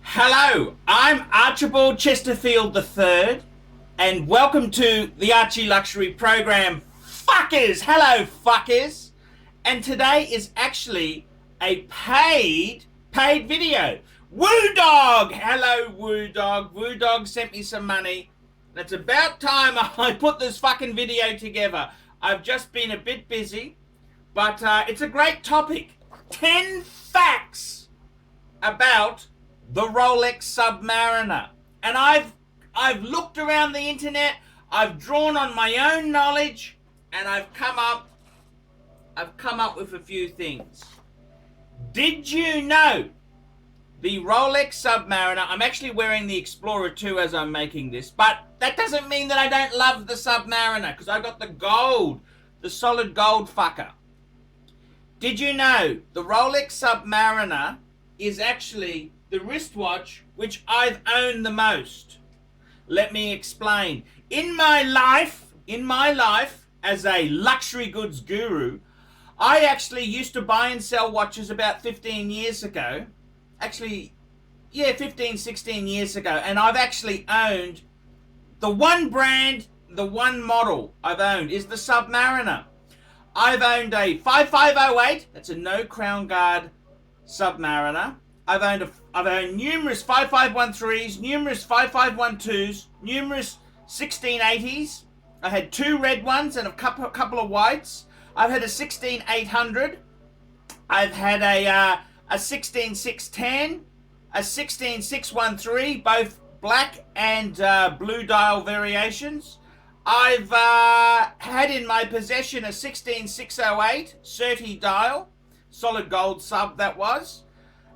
Hello, I'm Archibald Chesterfield III, and welcome to the ArchieLuxury program. Fuckers! Hello, fuckers! And today is actually a paid video. Woo Dog! Hello, Woo Dog. Woo Dog sent me some money. And it's about time I put this fucking video together. I've just been a bit busy, but it's a great topic. 10 facts about the Rolex Submariner. And I've looked around the internet, I've drawn on my own knowledge, and I've come up with a few things. Did you know the Rolex Submariner? I'm actually wearing the Explorer 2 as I'm making this, but that doesn't mean that I don't love the Submariner, because I got the gold, the solid gold fucker. Did you know the Rolex Submariner is actually the wristwatch which I've owned the most? Let me explain. In my life as a luxury goods guru, I actually used to buy and sell watches about 15 years ago. Actually, yeah, 15, 16 years ago. And I've actually owned the one brand, the one model I've owned is the Submariner. I've owned a 5508, that's a no crown guard Submariner. I've owned numerous 5513s, numerous 5512s, numerous 1680s. I had 2 red ones and a couple of whites. I've had a 16800. I've had a 16610, a 16613, both black and blue dial variations. I've had in my possession a 16608 Certi dial, solid gold sub that was.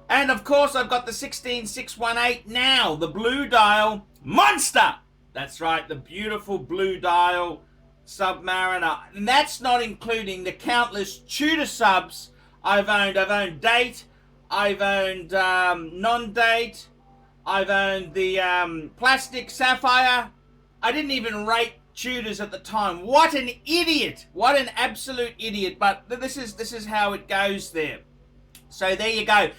And of course I've got the 16618 now, the blue dial monster. That's right, the beautiful blue dial Submariner. And that's not including the countless Tudor subs I've owned. I've owned date, I've owned non-date, I've owned the plastic sapphire. I didn't even rate Tudors at the time. What an idiot! What an absolute idiot! But this is how it goes there. So there you go.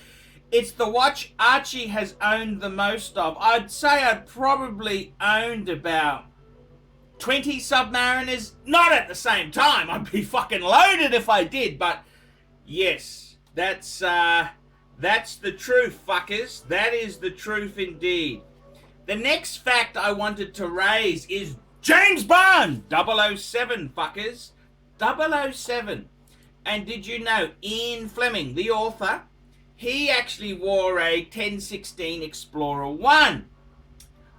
It's the watch Archie has owned the most of. I'd say I'd probably owned about 20 Submariners. Not at the same time. I'd be fucking loaded if I did. But yes, that's the truth, fuckers. That is the truth indeed. The next fact I wanted to raise is James Bond 007, fuckers. 007. And did you know Ian Fleming, the author, he actually wore a 1016 Explorer 1.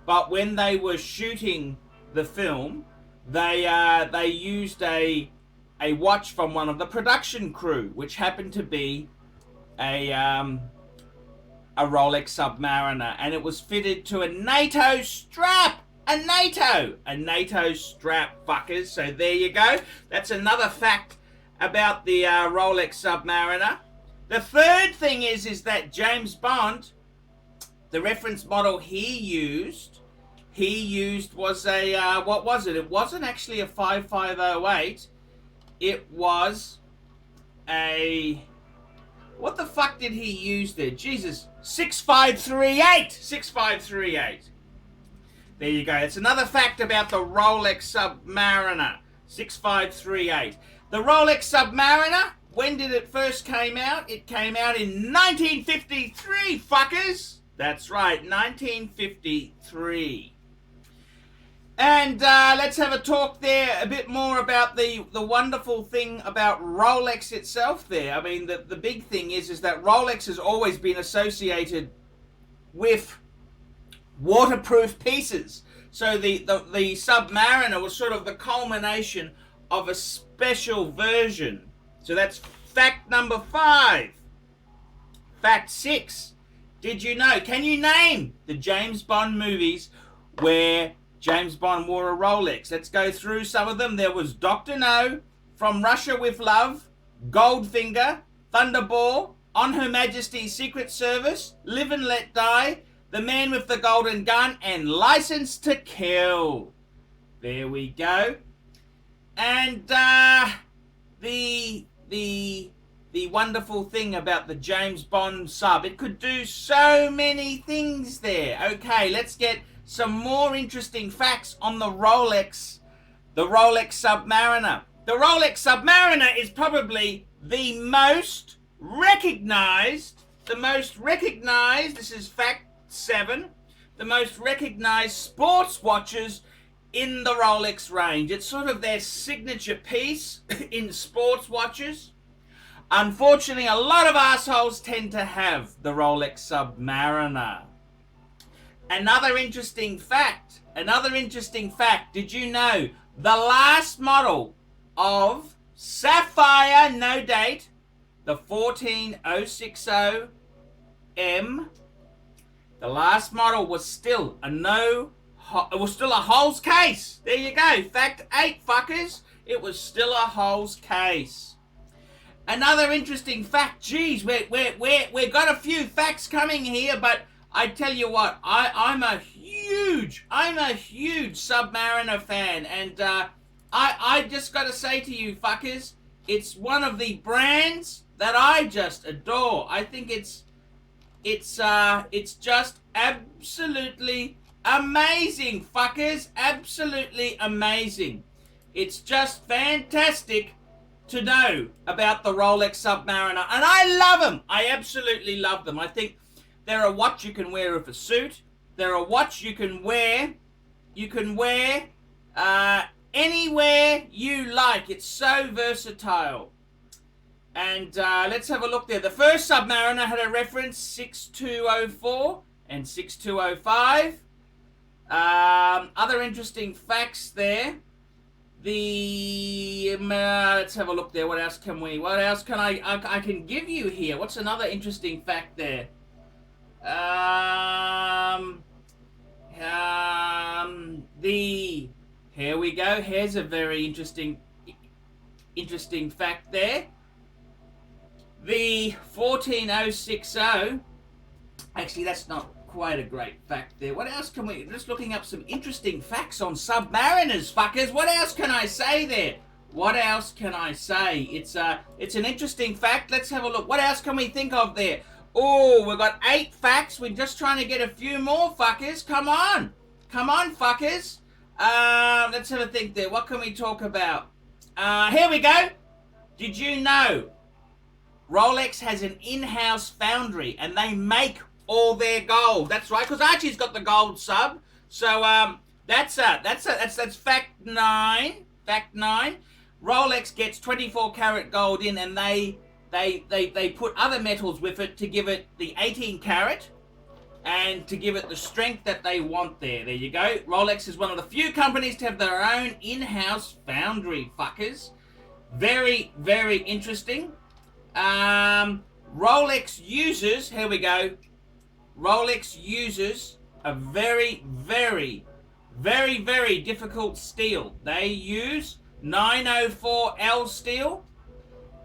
But when they were shooting the film, they used a watch from one of the production crew, which happened to be a Rolex Submariner, and it was fitted to a NATO strap. A NATO strap, fuckers. So there you go. That's another fact about the Rolex Submariner. The third thing is that James Bond, the reference model he used was a, what was it? It wasn't actually a 5508. It was a, what the fuck did he use there? Jesus, 6538. 6538. There you go. It's another fact about the Rolex Submariner. 6538. The Rolex Submariner, when did it first came out? It came out in 1953, fuckers. That's right, 1953. And let's have a talk there a bit more about the wonderful thing about Rolex itself there. I mean, the big thing is that Rolex has always been associated with waterproof pieces. So the Submariner was sort of the culmination of a special version. So that's fact number 5. Fact 6. Did you know? Can you name the James Bond movies where James Bond wore a Rolex? Let's go through some of them. There was Dr. No, From Russia with Love, Goldfinger, Thunderball, On Her Majesty's Secret Service, Live and Let Die, The Man with the Golden Gun, and License to Kill. There we go. And the wonderful thing about the James Bond sub. It could do so many things there. Okay, let's get some more interesting facts on the Rolex Submariner. The Rolex Submariner is probably the most recognized, this is fact 7, the most recognized sports watches in the Rolex range. It's sort of their signature piece in sports watches. Unfortunately, a lot of assholes tend to have the Rolex Submariner. Another interesting fact, did you know the last model of Sapphire, no date, the 14060M, the last model was still a Holes case. There you go. Fact 8, fuckers. It was still a Holes case. Another interesting fact. Geez, we got a few facts coming here, but I tell you what, I'm a huge Submariner fan, and I just got to say to you fuckers, it's one of the brands that I just adore. I think it's just absolutely amazing, fuckers. Absolutely amazing. It's just fantastic to know about the Rolex Submariner, and I love them. I absolutely love them. I think they're a watch you can wear with a suit. They're a watch you can wear anywhere you like. It's so versatile. And let's have a look there. The first Submariner had a reference 6204 and 6205. Other interesting facts there. Let's have a look there. What else can I can give you here? What's another interesting fact there? Here we go. Here's a very interesting fact there. The 14060. Actually, that's not quite a great fact there. What else can we... Just looking up some interesting facts on Submariners, fuckers. What else can I say there? What else can I say? It's an interesting fact. Let's have a look. What else can we think of there? Oh, we've got 8 facts. We're just trying to get a few more, fuckers. Come on. Come on, fuckers. Let's have a think there. What can we talk about? Here we go. Did you know Rolex has an in-house foundry and they make all their gold? That's right, because Archie's got the gold sub. So that's fact 9. Fact 9. Rolex gets 24 karat gold in, and they put other metals with it to give it the 18 karat and to give it the strength that they want there. There you go. Rolex is one of the few companies to have their own in-house foundry, fuckers. Very, very interesting. Rolex uses, here we go. Rolex uses a very, very, very, very difficult steel. They use 904L steel,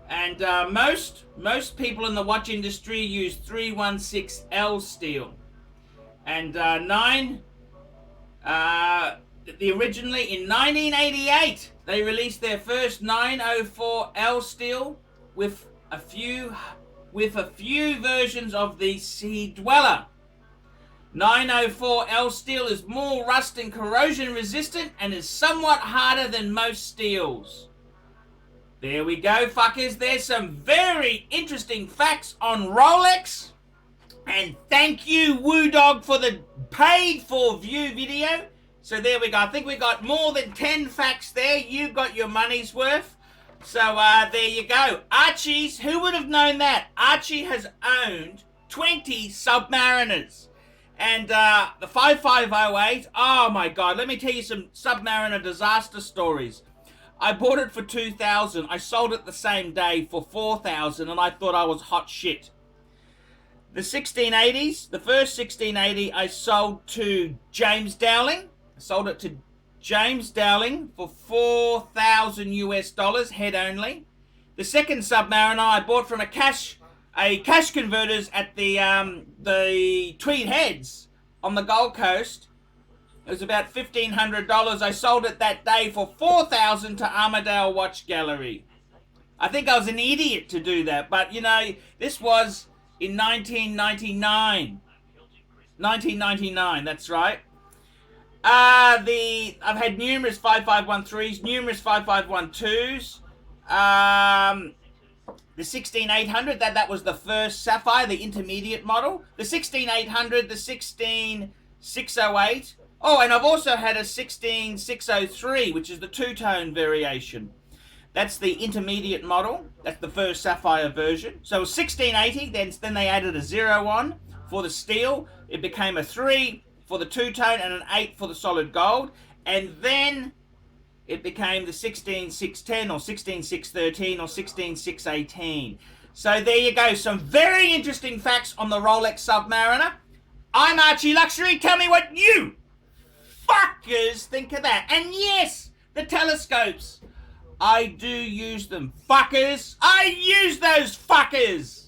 and most people in the watch industry use 316L steel. And originally in 1988 they released their first 904L steel with a few versions of the Sea Dweller. 904L steel is more rust and corrosion resistant and is somewhat harder than most steels. There we go, fuckers. There's some very interesting facts on Rolex. And thank you, Woo Dog, for the paid for view video. So there we go. I think we got more than 10 facts there. You got your money's worth. So there you go. Archie's, who would have known that? Archie has owned 20 Submariners. And the 5508, oh my God, let me tell you some Submariner disaster stories. I bought it for $2,000. I sold it the same day for $4,000, and I thought I was hot shit. The 1680s, the first 1680 I sold to James Dowling. I sold it to James Dowling for $4,000 US, head only. The second Submariner I bought from a cash converters at the Tweed Heads on the Gold Coast. It was about $1,500. I sold it that day for $4,000 to Armadale Watch Gallery. I think I was an idiot to do that, but you know, this was in 1999. 1999, that's right. I've had numerous 5513s, numerous 5512s. The 16800, that was the first Sapphire, the intermediate model. The 16800, the 16608. Oh, and I've also had a 16603, which is the two-tone variation. That's the intermediate model. That's the first Sapphire version. So 1680, then they added a 0 on for the steel. It became a 3 for the two-tone and an 8 for the solid gold. And then it became the 16610 or 16613 or 16618. So there you go. Some very interesting facts on the Rolex Submariner. I'm ArchieLuxury. Tell me what you fuckers think of that. And yes, the telescopes. I do use them, fuckers. I use those fuckers.